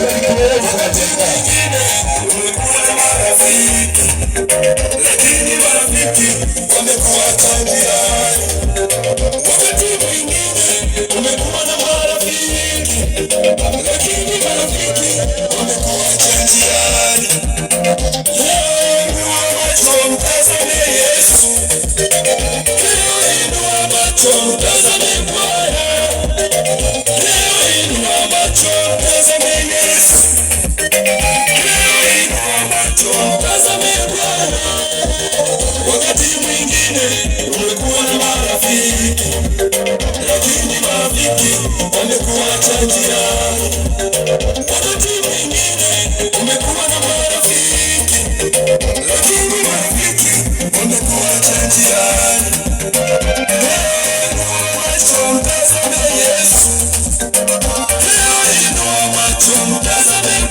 Wakati mwingine umekuwa na marafiki, lakini marafiki wamekuacha njiani. Wakati mwingine umekuwa na marafiki, lakini marafiki wamekuacha njiani. Leo inua macho mtazame Yesu, leo inua macho mtazame Bwana, leo inua macho mtazame Yesu, leo inua macho mtazame Bwana. Wakati mwingine umekuwa na marafiki, lakini marafiki wamekuacha njiani. Wakati mwingine umekuwa na marafiki, lakini marafiki wamekuacha njiani. Leo inua macho mtazame Yesu, leo inua macho mtazame